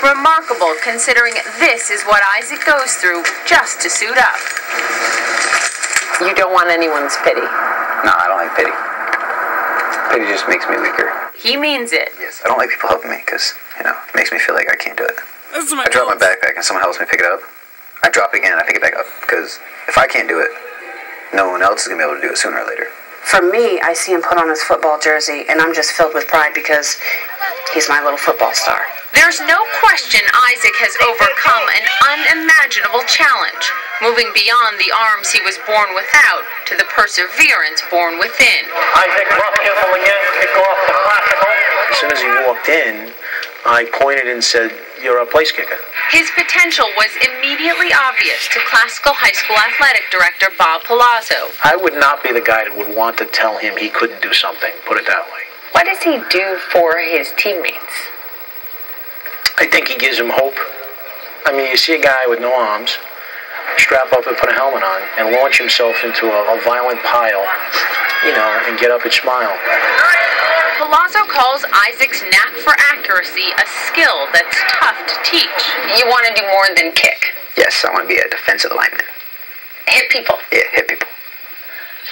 Remarkable considering this is what Isaac goes through just to suit up. You don't want anyone's pity? No, I don't like pity. Pity just makes me weaker. He means it. Yes, I don't like people helping me because, it makes me feel like I can't do it. I drop my backpack and someone helps me pick it up. I drop it again and I pick it back up because if I can't do it, no one else is going to be able to do it sooner or later. For me, I see him put on his football jersey and I'm just filled with pride because he's my little football star. There's no question Isaac has overcome an unimaginable challenge, moving beyond the arms he was born without to the perseverance born within. Isaac Ruff-Gissel again, kick off the classical. As soon as he walked in, I pointed and said, "You're a place kicker." His potential was immediately obvious to Classical High School athletic director Bob Palazzo. I would not be the guy that would want to tell him he couldn't do something, put it that way. What does he do for his teammates? I think he gives them hope. I mean, you see a guy with no arms strap up and put a helmet on and launch himself into a violent pile, and get up and smile. Palazzo calls Isaac's knack for accuracy a skill that's tough to teach. You want to do more than kick? Yes, I want to be a defensive lineman. Hit people? Yeah, hit people.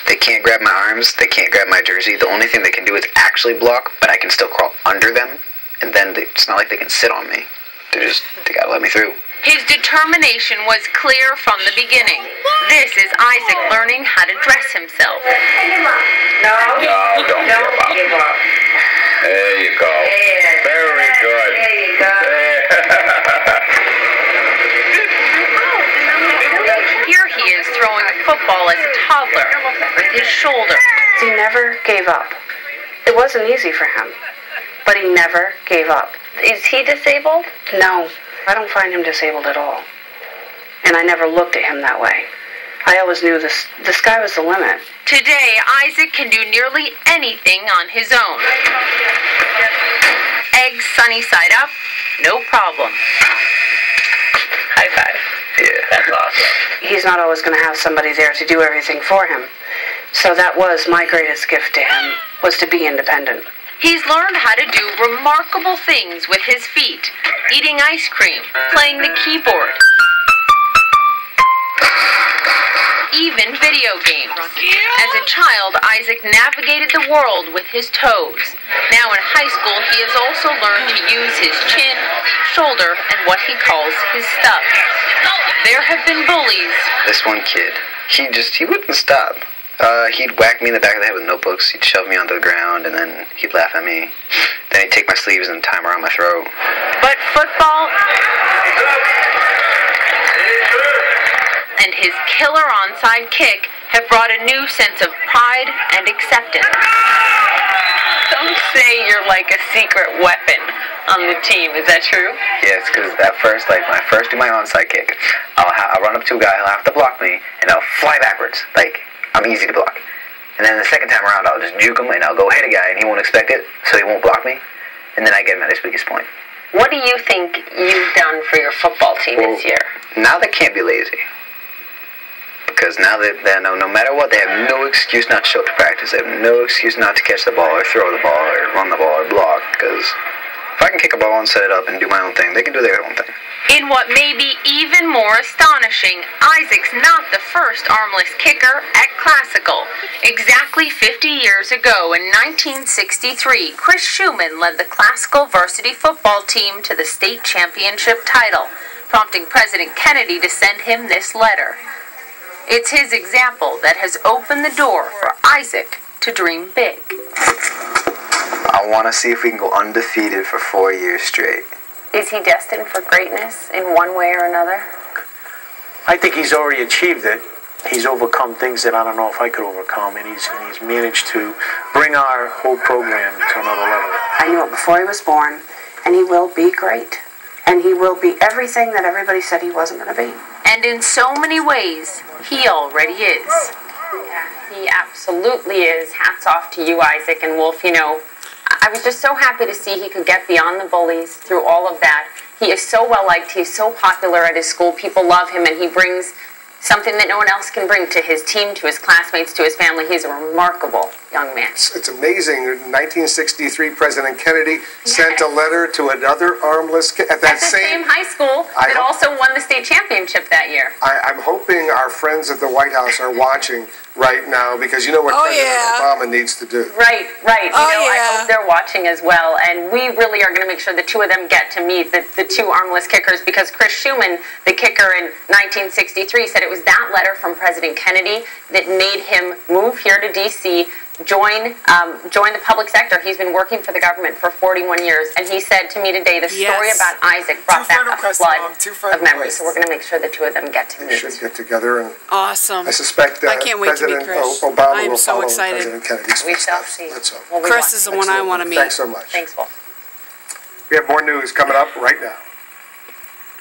They can't grab my arms, they can't grab my jersey. The only thing they can do is actually block, but I can still crawl under them. And then it's not like they can sit on me. They gotta let me through. His determination was clear from the beginning. This is Isaac learning how to dress himself. No, don't give up. There you go. Very good. There you go. Here he is throwing a football as a toddler with his shoulder. He never gave up. It wasn't easy for him, but he never gave up. Is he disabled? No, I don't find him disabled at all. And I never looked at him that way. I always knew the sky was the limit. Today, Isaac can do nearly anything on his own. Eggs sunny side up, no problem. High five. Yeah. That's awesome. He's not always going to have somebody there to do everything for him. So that was my greatest gift to him, was to be independent. He's learned how to do remarkable things with his feet, eating ice cream, playing the keyboard, even video games. As a child, Isaac navigated the world with his toes. Now in high school, he has also learned to use his chin, shoulder, and what he calls his stub. There have been bullies. This one kid, he wouldn't stop. He'd whack me in the back of the head with notebooks, he'd shove me onto the ground, and then he'd laugh at me. Then he'd take my sleeves and tie them around my throat. But football and his killer onside kick have brought a new sense of pride and acceptance. Some say you're like a secret weapon on the team. Is that true? Yes, because when I first do my onside kick, I'll run up to a guy, he'll have to block me, and I'll fly backwards. I'm easy to block. And then the second time around, I'll just juke him, and I'll go hit a guy, and he won't expect it, so he won't block me. And then I get him at his weakest point. What do you think you've done for your football team this year? Now they can't be lazy. Because now they know no matter what, they have no excuse not to show up to practice. They have no excuse not to catch the ball or throw the ball or run the ball or block. Because if I can kick a ball and set it up and do my own thing, they can do their own thing. In what may be even more astonishing, Isaac's not the first armless kicker at Classical. Exactly 50 years ago, in 1963, Chris Schumann led the Classical varsity football team to the state championship title, prompting President Kennedy to send him this letter. It's his example that has opened the door for Isaac to dream big. I want to see if we can go undefeated for 4 years straight. Is he destined for greatness in one way or another? I think he's already achieved it. He's overcome things that I don't know if I could overcome, and he's managed to bring our whole program to another level. I knew it before he was born, and he will be great. And he will be everything that everybody said he wasn't going to be. And in so many ways, he already is. Yeah, he absolutely is. Hats off to you, Isaac and Wolf. I was just so happy to see he could get beyond the bullies through all of that. He is so well liked. He's so popular at his school. People love him, and he brings something that no one else can bring to his team, to his classmates, to his family. He's remarkable. young man. It's amazing. In 1963, President Kennedy sent a letter to another armless kid at the same high school that also won the state championship that year. I'm hoping our friends at the White House are watching right now, because you know what President Obama needs to do. Right. I hope they're watching as well, and we really are going to make sure the two of them get to meet the two armless kickers, because Chris Schumann, the kicker in 1963, said it was that letter from President Kennedy that made him move here to D.C., join the public sector. He's been working for the government for 41 years, and he said to me today, the story about Isaac brought back a flood of memories. So we're going to make sure the two of them get to meet. They should get together. And awesome. I suspect I can't wait President to meet Chris. Obama will so follow excited. President Kennedy's We shall see. Let's hope. Well, Chris is the one I want to meet. Thanks so much. Thanks, Wolf. We have more news coming up right now.